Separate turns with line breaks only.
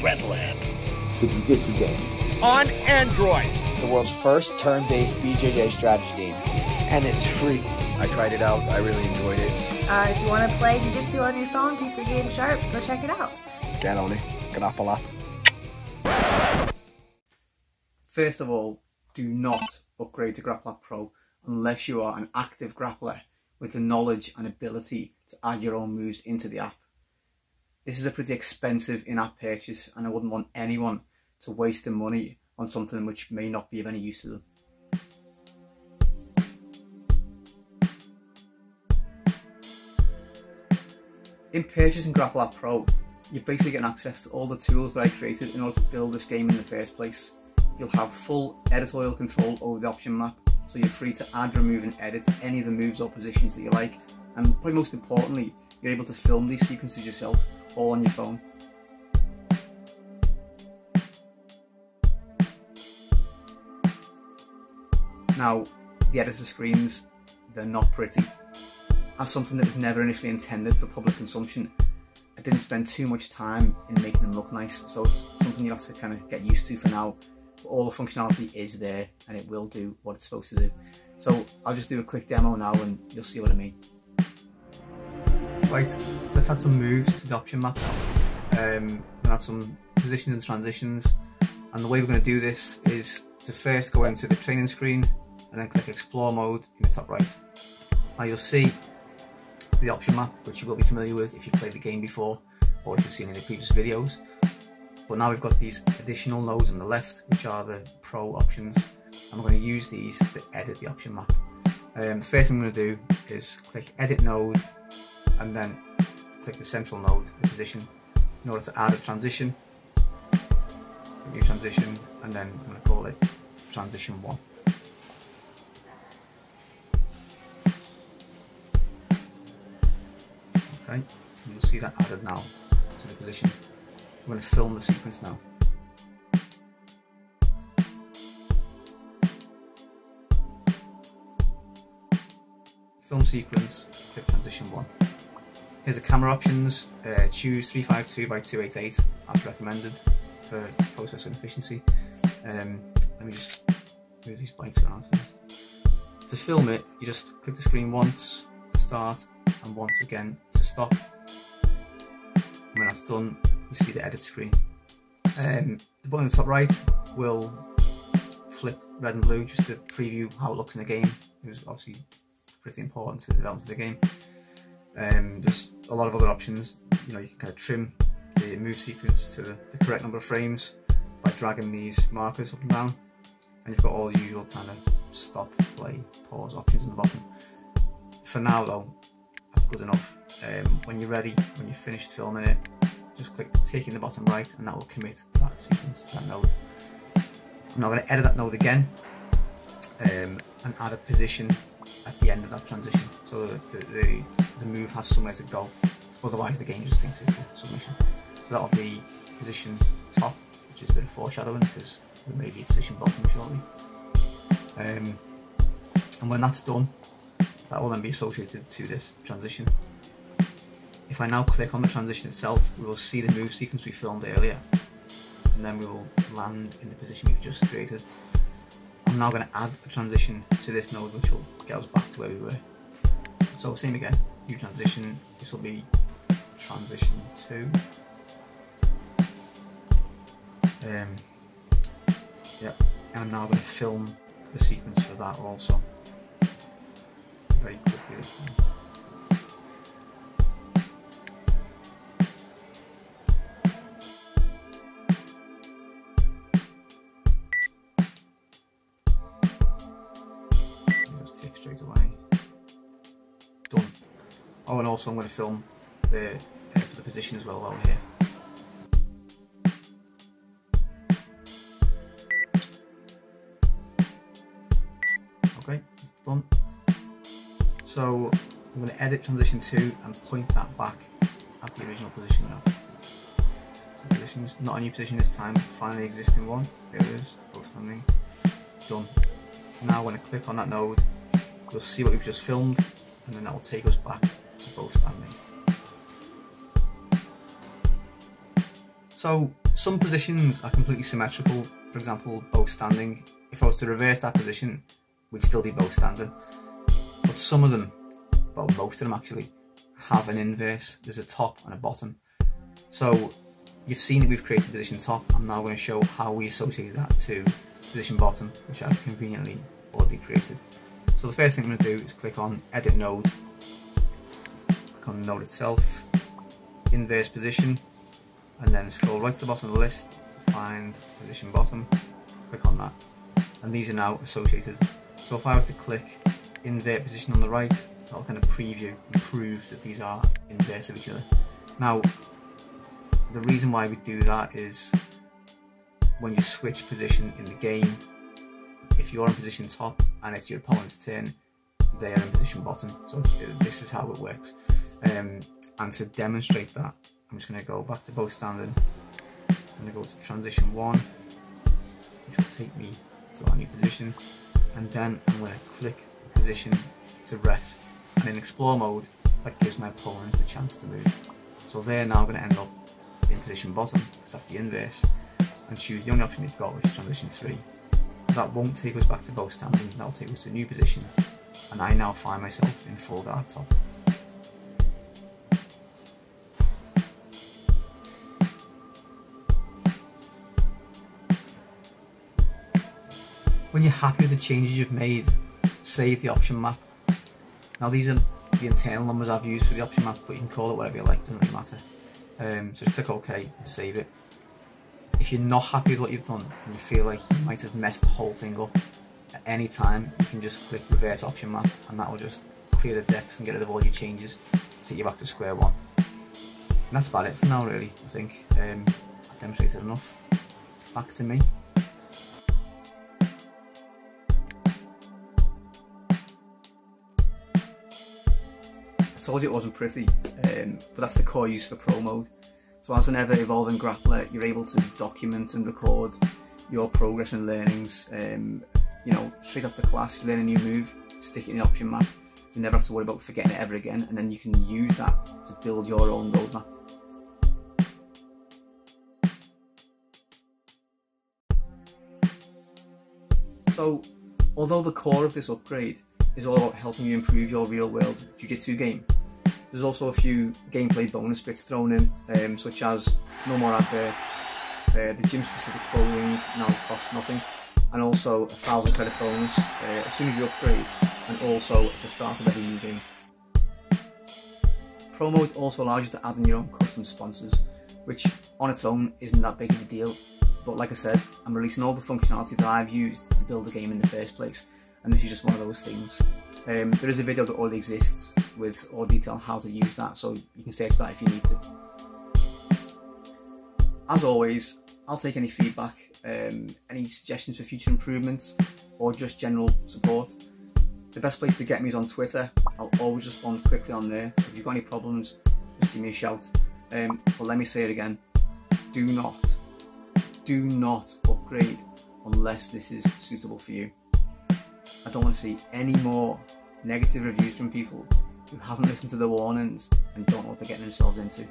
GrappleApp, the jiu-jitsu game.
On Android.
The world's first turn-based BJJ strategy game. And it's free.
I tried it out, I really enjoyed it.
If you want to play jiu-jitsu on your phone, keep your game sharp, go check it out.
Get on it, GrappleApp.
First of all, do not upgrade to GrappleApp Pro unless you are an active grappler with the knowledge and ability to add your own moves into the app. This is a pretty expensive in-app purchase, and I wouldn't want anyone to waste their money on something which may not be of any use to them. In purchasing GrappleApp Pro, you're basically getting access to all the tools that I created in order to build this game in the first place. You'll have full editorial control over the option map, so you're free to add, remove and edit any of the moves or positions that you like, and probably most importantly, you're able to film these sequences yourself, all on your phone. Now, the editor screens, they're not pretty. As something that was never initially intended for public consumption, I didn't spend too much time in making them look nice, so it's something you have to kind of get used to for now. But all the functionality is there and it will do what it's supposed to do. So I'll just do a quick demo now and you'll see what I mean. Right, let's add some moves to the option map now. We'll add some positions and transitions, and the way we're going to do this is to first go into the training screen and then click explore mode in the top right. Now you'll see the option map, which you will be familiar with if you've played the game before or if you've seen any previous videos. But now we've got these additional nodes on the left, which are the pro options, and we're going to use these to edit the option map. The first thing I'm going to do is click edit node and then click the central node, the position, in order to add a transition, a new transition, and then I'm going to call it transition 1. Okay, you'll see that added now to the position. I'm going to film the sequence now. Film sequence, click transition 1. Here's the camera options. Choose 352 by 288 as recommended for processing efficiency. Let me just move these bikes around first. To film it, you just click the screen once to start and once again to stop. And when that's done, you see the edit screen. The button in the top right will flip red and blue just to preview how it looks in the game. It was obviously pretty important to the development of the game. There's a lot of other options. You know, you can kind of trim the move sequence to the correct number of frames by dragging these markers up and down, and you've got all the usual kind of stop, play, pause options in the bottom. For now though, that's good enough. When you're ready, when you've finished filming it, just click the tick in the bottom right and that will commit that sequence to that node. I'm now going to edit that node again and add a position at the end of that transition, so that the move has somewhere to go, otherwise the game just thinks it's a submission. So that'll be position top, which is a bit of foreshadowing because there may be a position bottom shortly. And when that's done, that will then be associated to this transition. If I now click on the transition itself, we will see the move sequence we filmed earlier, and then we will land in the position we've just created. I'm now going to add a transition to this node, which will get us back to where we were. So same again, new transition, this will be transition 2. Yep, and I'm now going to film the sequence for that also, very quickly this time. Straight away. Done. Oh, and also I'm going to film for the position as well while we're here. Okay, it's done. So I'm going to edit transition 2 and point that back at the original position now. So position's not a new position this time, find the existing one. There it is, both standing. Done. Now when I click on that node, you'll see what we've just filmed, and then that will take us back to both standing. So Some positions are completely symmetrical, for example both standing. If I was to reverse that position, we'd still be both standing. But some of them, well most of them actually, have an inverse. There's a top and a bottom. So you've seen that we've created position top. I'm now going to show how we associate that to position bottom, which I've conveniently already created. So the first thing I'm going to do is click on edit node, click on the node itself, inverse position, and then scroll right to the bottom of the list to find position bottom, click on that, and these are now associated. So if I was to click invert position on the right, that'll kind of preview and prove that these are inverse of each other. Now the reason why we do that is when you switch position in the game, if you're in position top and it's your opponent's turn, they are in position bottom. So this is how it works. And to demonstrate that, I'm just going to go back to both standing. I'm going to go to transition 1, which will take me to our new position, and then I'm going to click position to rest, and in explore mode that gives my opponent a chance to move. So they're now going to end up in position bottom, because that's the inverse, and choose the only option they've got, which is transition 3. That won't take us back to both standing, that'll take us to a new position, and I now find myself in full guard top. When you're happy with the changes you've made, save the option map. Now these are the internal numbers I've used for the option map, but you can call it whatever you like, it doesn't really matter. So just click OK and save it. If you're not happy with what you've done and you feel like you might have messed the whole thing up, at any time you can just click reverse option map, and that will just clear the decks and get rid of all your changes, take you back to square one. And that's about it for now really, I think. I've demonstrated enough. Back to me. I told you it wasn't pretty, but that's the core use for Pro Mode. So as an ever evolving grappler, you're able to document and record your progress and learnings. You know, straight after class, you learn a new move, stick it in the option map. You never have to worry about forgetting it ever again, and then you can use that to build your own roadmap. So, although the core of this upgrade is all about helping you improve your real-world jiu-jitsu game, there's also a few gameplay bonus bits thrown in, such as no more adverts, the gym-specific clothing now costs nothing, and also 1,000 credit bonus as soon as you upgrade, and also at the start of every new game. Pro Mode also allows you to add in your own custom sponsors, which on its own isn't that big of a deal, but like I said, I'm releasing all the functionality that I've used to build the game in the first place, and this is just one of those things. There is a video that already exists with all detail on how to use that, so you can search that if you need to. As always, I'll take any feedback, any suggestions for future improvements, or just general support. The best place to get me is on Twitter. I'll always respond quickly on there, so if you've got any problems, just give me a shout. But let me say it again, do not upgrade unless this is suitable for you. I don't want to see any more negative reviews from people who haven't listened to the warnings and don't know what they're getting themselves into.